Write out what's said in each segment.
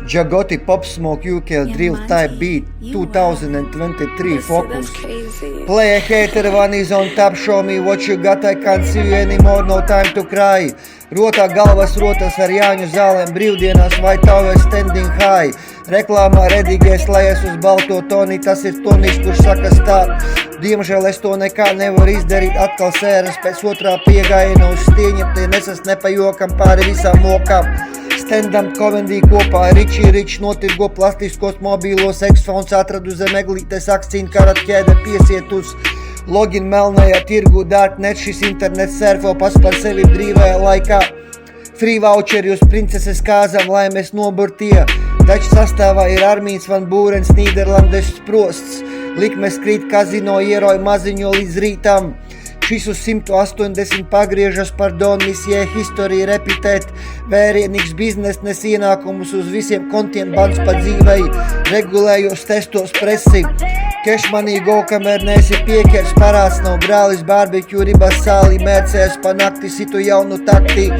Jagoti Pop Smoke UK Drill Type Beat 2023 Focus. Play a hater one is on top, show me what you got, I can't see you anymore, no time to cry. Rotā galvas rotas ar Jāņu zālēm brīvdienās vai Tower standing high. Reklāmā redīgais lejas uz balto toni, tas ir tonis, kurš saka stop. Diemžēl es to nekā nevaru izdarīt, atkal sēras pēc otrā piegājiena uz stieņiem, tie nesas nepajokam pāri visām mokām. Stand-up komedija kopā ar Riči notirgo plastiskos mobīlos X-Phones, atradu zem eglītes akcīnu karat ķēde piesiet uz login melnajā tirgu Darknet, šis internets surfo pats par sevi brīvajā laikā. Free voucheri uz princeses kāzām, lai mēs noburtie, taču sastāvā ir Armīns Van Būrens, Nīderlandes sprosts, likmes krīt kazino ieroju maziņo līdz rītam. Šis uz 180 pagriežas par Misijai historiju repitēt, vērienīgs biznes nes ienākumus uz visiem kontiem, bans pa dzīvei, regulējos testos presi. Cash money go, kamēr neesi piekers, parāds nav brālis, barbecue, ribas sāli, mērcēs pa nakti, situ jaunu takti.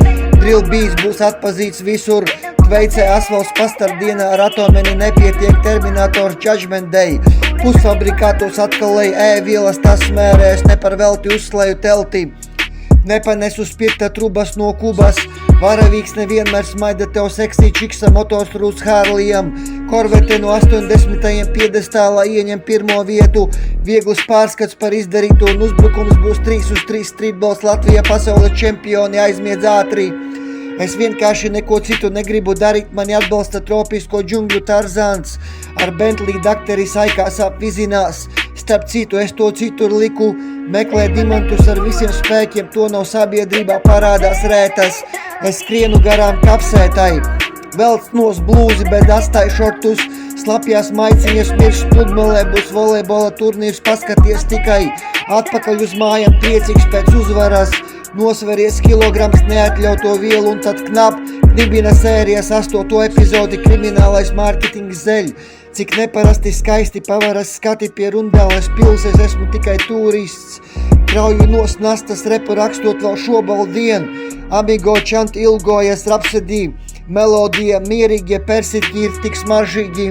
Drill beats būs atpazīts visur, Tveicē asfalts pastardienā ar atomeni nepietiek, Terminators Judgment Day. Pusfabrikātos atkal lej ēvielas, tas smērēs, ne par velti uzslēju telti. Nepanesu spirta trubas no Kubas, varavīgs nevienmēr smaida tev seksī čiksa motors rūs Harlijam. Korvete no 80. piedestālā ieņem pirmo vietu, viegls pārskats par izdarīto un uzbrukums būs 3-3 streetballs, Latvija pasaules čempioni aizmiedz ātri. Es vienkārši neko citu negribu darīt, mani atbalsta tropisko džungļu Tarzāns, ar Bentley dakteri saikās apvizinās. Starp citu, es to citur liku, meklē dimantus ar visiem spēkiem, to nav sabiedrībā parādās rētas. Es skrienu garām kapsētai, velc nos blūzi, bet atstāju šortus, slapjās maiciņas mirš pludmalē, būs volejbola turnīrs, paskaties tikai atpakaļ uz mājām, priecīgs pēc uzvaras. Nosveries kilograms neatļauto vielu un tad knap dibina sērijas 8. epizodi Kriminālais mārketings zeļ. Cik neparasti skaisti pavaras skati pie Rundāles pils, es esmu tikai turists. Krauju nos nastas repu rakstot vēl šobaldien. Amigo čant ilgojas rapsedī, melodija mierīgie persitki ir tik smaržīgi.